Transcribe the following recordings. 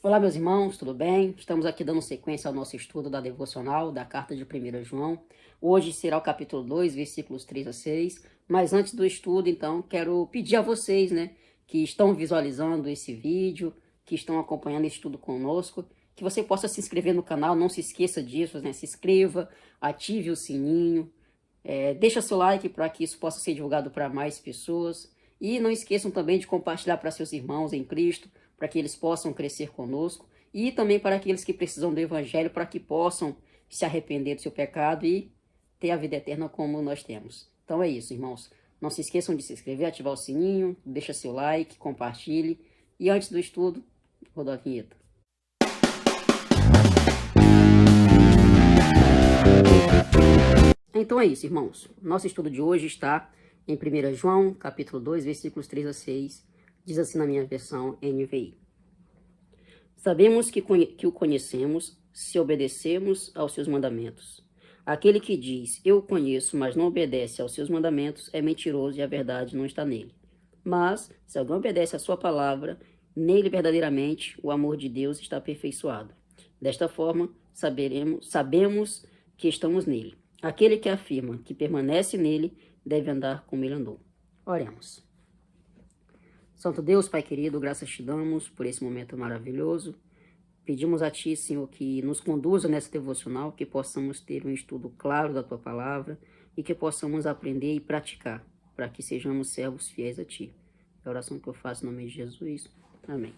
Olá, meus irmãos, tudo bem? Estamos aqui dando sequência ao nosso estudo da devocional da carta de 1 João. Hoje será o capítulo 2, versículos 3 a 6. Mas antes do estudo, então, quero pedir a vocês, que estão visualizando esse vídeo, que estão acompanhando esse estudo conosco, que você possa se inscrever no canal, não se esqueça disso, se inscreva, ative o sininho, deixa seu like para que isso possa ser divulgado para mais pessoas. E não esqueçam também de compartilhar para seus irmãos em Cristo, para que eles possam crescer conosco, e também para aqueles que precisam do Evangelho, para que possam se arrepender do seu pecado e ter a vida eterna como nós temos. Então é isso, irmãos. Não se esqueçam de se inscrever, ativar o sininho, deixa seu like, compartilhe. E antes do estudo, roda a vinheta. Então é isso, irmãos. Nosso estudo de hoje está em 1 João, capítulo 2, versículos 3 a 6. Diz assim na minha versão NVI. Sabemos que o conhecemos se obedecemos aos seus mandamentos. Aquele que diz, eu o conheço, mas não obedece aos seus mandamentos, é mentiroso e a verdade não está nele. Mas, se alguém obedece à sua palavra, nele verdadeiramente o amor de Deus está aperfeiçoado. Desta forma, sabemos que estamos nele. Aquele que afirma que permanece nele deve andar como ele andou. Oremos. Santo Deus, Pai querido, graças te damos por esse momento maravilhoso. Pedimos a Ti, Senhor, que nos conduza nessa devocional, que possamos ter um estudo claro da Tua palavra e que possamos aprender e praticar, para que sejamos servos fiéis a Ti. É a oração que eu faço em nome de Jesus. Amém.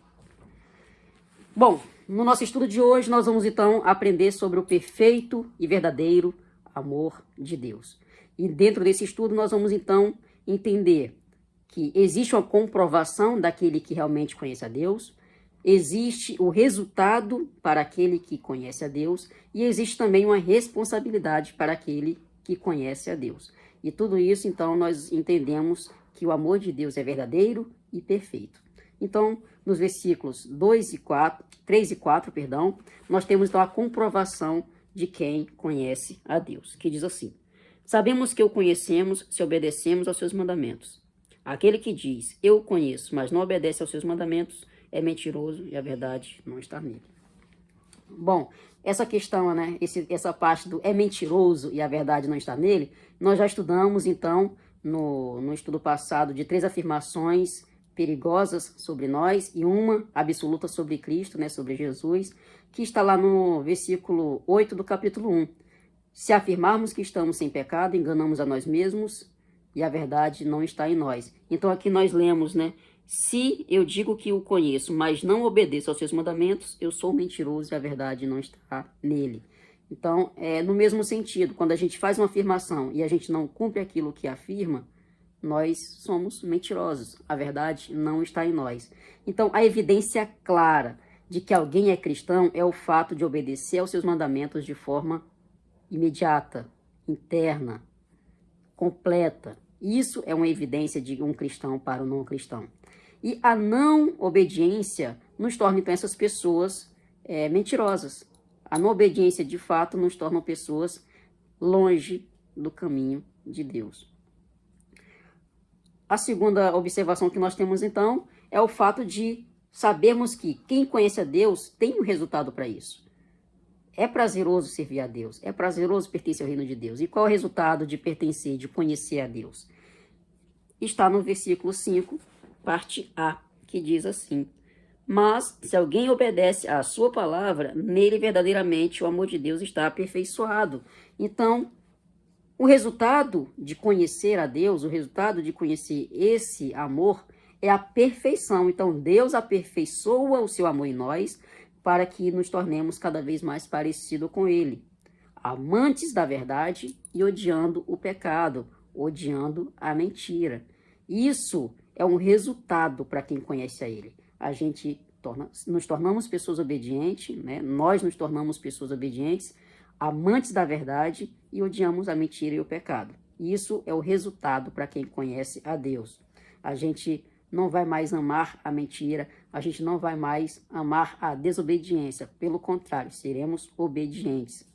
Bom, no nosso estudo de hoje, nós vamos então aprender sobre o perfeito e verdadeiro amor de Deus. E dentro desse estudo, nós vamos então entender que existe uma comprovação daquele que realmente conhece a Deus, existe o resultado para aquele que conhece a Deus e existe também uma responsabilidade para aquele que conhece a Deus. E tudo isso, então, nós entendemos que o amor de Deus é verdadeiro e perfeito. Então, nos versículos 3 e 4, nós temos então a comprovação de quem conhece a Deus, que diz assim: sabemos que o conhecemos se obedecemos aos seus mandamentos. Aquele que diz, eu o conheço, mas não obedece aos seus mandamentos, é mentiroso e a verdade não está nele. Bom, essa questão, essa parte do é mentiroso e a verdade não está nele, nós já estudamos, então, no estudo passado, de 3 afirmações perigosas sobre nós e uma absoluta sobre Cristo, sobre Jesus, que está lá no versículo 8 do capítulo 1. Se afirmarmos que estamos sem pecado, enganamos a nós mesmos e a verdade não está em nós. Então aqui nós lemos, se eu digo que o conheço, mas não obedeço aos seus mandamentos, eu sou mentiroso e a verdade não está nele. Então, no mesmo sentido, quando a gente faz uma afirmação e a gente não cumpre aquilo que afirma, nós somos mentirosos. A verdade não está em nós. Então, a evidência clara de que alguém é cristão é o fato de obedecer aos seus mandamentos de forma imediata, interna, completa. Isso é uma evidência de um cristão para o não cristão. E a não obediência nos torna, então, essas pessoas mentirosas. A não obediência, de fato, nos torna pessoas longe do caminho de Deus. A segunda observação que nós temos, então, é o fato de sabermos que quem conhece a Deus tem um resultado para isso. É prazeroso servir a Deus, é prazeroso pertencer ao reino de Deus. E qual é o resultado de pertencer, de conhecer a Deus? Está no versículo 5, parte A, que diz assim: mas se alguém obedece à sua palavra, nele verdadeiramente o amor de Deus está aperfeiçoado. Então, o resultado de conhecer a Deus, o resultado de conhecer esse amor é a perfeição. Então, Deus aperfeiçoa o seu amor em nós, para que nos tornemos cada vez mais parecidos com Ele, amantes da verdade e odiando o pecado, odiando a mentira. Isso é um resultado para quem conhece a Ele. A gente nos tornamos pessoas obedientes, nós nos tornamos pessoas obedientes, amantes da verdade e odiamos a mentira e o pecado. Isso é o resultado para quem conhece a Deus. A gente não vai mais amar a mentira, a gente não vai mais amar a desobediência. Pelo contrário, seremos obedientes.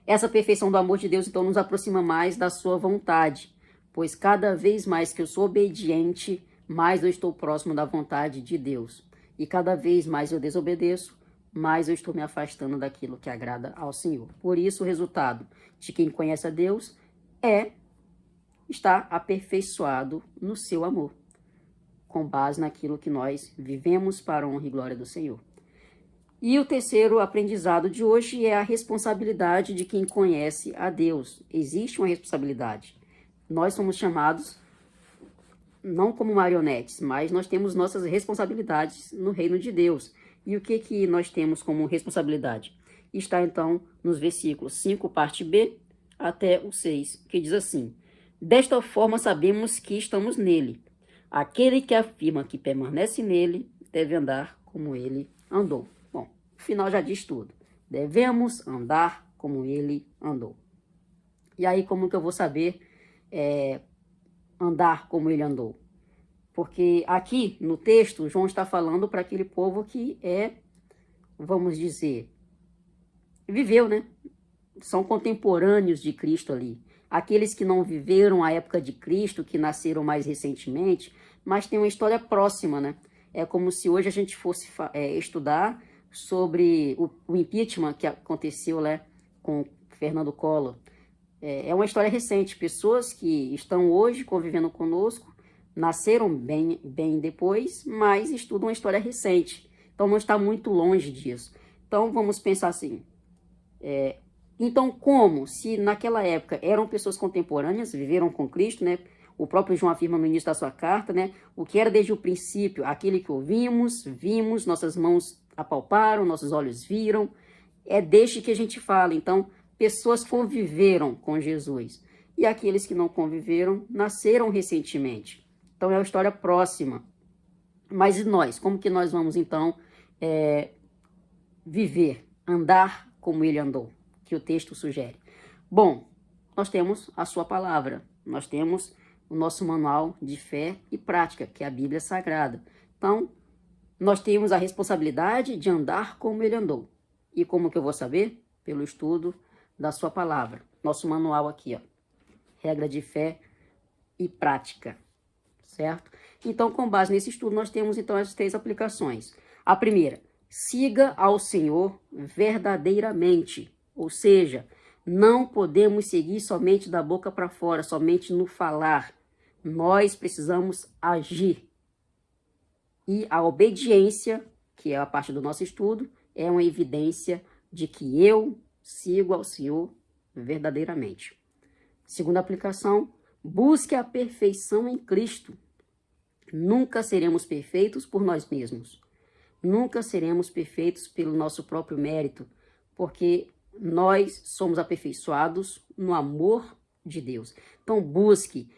Essa perfeição do amor de Deus, então, nos aproxima mais da sua vontade, pois cada vez mais que eu sou obediente, mais eu estou próximo da vontade de Deus. e cada vez mais eu desobedeço, mais eu estou me afastando daquilo que agrada ao Senhor. Por isso, o resultado de quem conhece a Deus é estar aperfeiçoado no seu amor, com base naquilo que nós vivemos para a honra e glória do Senhor. E o terceiro aprendizado de hoje é a responsabilidade de quem conhece a Deus. Existe uma responsabilidade. Nós somos chamados não como marionetes, mas nós temos nossas responsabilidades no reino de Deus. E o que nós temos como responsabilidade? Está então nos versículos 5, parte B, até o 6, que diz assim: desta forma sabemos que estamos nele. Aquele que afirma que permanece nele deve andar como ele andou. Bom, o final já diz tudo. Devemos andar como ele andou. E aí, como que eu vou saber andar como ele andou? Porque aqui no texto, João está falando para aquele povo que vamos dizer, viveu, né? São contemporâneos de Cristo ali. Aqueles que não viveram a época de Cristo, que nasceram mais recentemente, mas tem uma história próxima, né? É como se hoje a gente fosse estudar sobre o impeachment que aconteceu, né, com Fernando Collor. É uma história recente. Pessoas que estão hoje convivendo conosco, nasceram bem depois, mas estudam uma história recente. Então não está muito longe disso. Então vamos pensar assim. Então como? Se naquela época eram pessoas contemporâneas, viveram com Cristo, né? O próprio João afirma no início da sua carta, né? O que era desde o princípio, aquele que ouvimos, vimos, nossas mãos apalparam, nossos olhos viram. É desde que a gente fala. Então, pessoas conviveram com Jesus. E aqueles que não conviveram, nasceram recentemente. Então, é uma história próxima. Mas e nós? Como que nós vamos, então, viver, andar como ele andou? Que o texto sugere. Bom, nós temos a sua palavra. Nós temos o nosso manual de fé e prática, que é a Bíblia Sagrada. Então, nós temos a responsabilidade de andar como ele andou. E como que eu vou saber? Pelo estudo da sua palavra. Nosso manual aqui, ó. Regra de fé e prática. Certo? Então, com base nesse estudo, nós temos então as 3 aplicações. A primeira, siga ao Senhor verdadeiramente. Ou seja, não podemos seguir somente da boca para fora, somente no falar. Nós precisamos agir. E a obediência, que é a parte do nosso estudo, é uma evidência de que eu sigo ao Senhor verdadeiramente. Segunda aplicação, busque a perfeição em Cristo. Nunca seremos perfeitos por nós mesmos. Nunca seremos perfeitos pelo nosso próprio mérito, porque nós somos aperfeiçoados no amor de Deus. Então busque,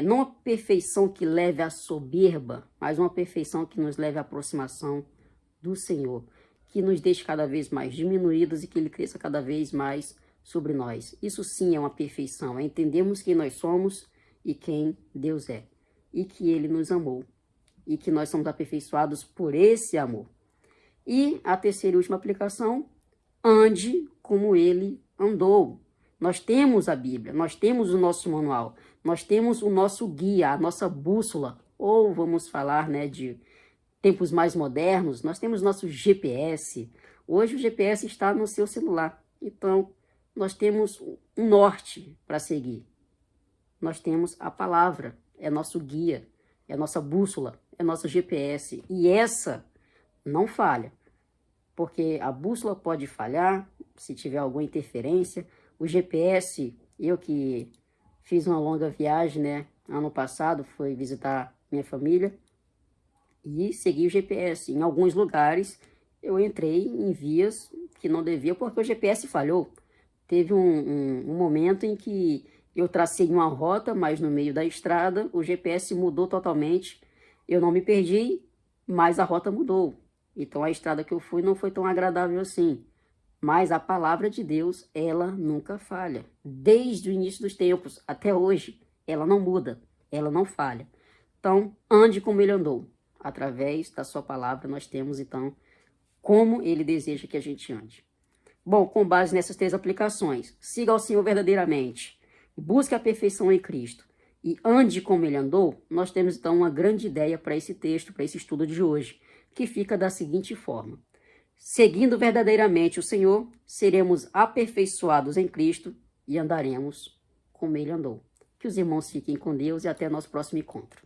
não uma perfeição que leve à soberba, mas uma perfeição que nos leve à aproximação do Senhor, que nos deixe cada vez mais diminuídos e que Ele cresça cada vez mais sobre nós. Isso sim é uma perfeição, é entendermos quem nós somos e quem Deus é, e que Ele nos amou, e que nós somos aperfeiçoados por esse amor. E a terceira e última aplicação, ande como Ele andou. Nós temos a Bíblia, nós temos o nosso manual, nós temos o nosso guia, a nossa bússola, ou vamos falar, né, de tempos mais modernos, nós temos nosso GPS. Hoje o GPS está no seu celular, então nós temos um norte para seguir. Nós temos a palavra, é nosso guia, é nossa bússola, é nosso GPS, e essa não falha, porque a bússola pode falhar se tiver alguma interferência. O GPS, eu que fiz uma longa viagem, né, ano passado, fui visitar minha família e segui o GPS. Em alguns lugares eu entrei em vias que não devia porque o GPS falhou. Teve um momento em que eu tracei uma rota, mas no meio da estrada o GPS mudou totalmente. Eu não me perdi, mas a rota mudou. Então a estrada que eu fui não foi tão agradável assim. Mas a palavra de Deus, ela nunca falha. Desde o início dos tempos até hoje, ela não muda, ela não falha. Então, ande como ele andou. Através da sua palavra, nós temos, então, como ele deseja que a gente ande. Bom, com base nessas 3 aplicações, siga ao Senhor verdadeiramente, busque a perfeição em Cristo e ande como ele andou, nós temos, então, uma grande ideia para esse texto, para esse estudo de hoje. que fica da seguinte forma: seguindo verdadeiramente o Senhor, seremos aperfeiçoados em Cristo e andaremos como Ele andou. Que os irmãos fiquem com Deus e até nosso próximo encontro.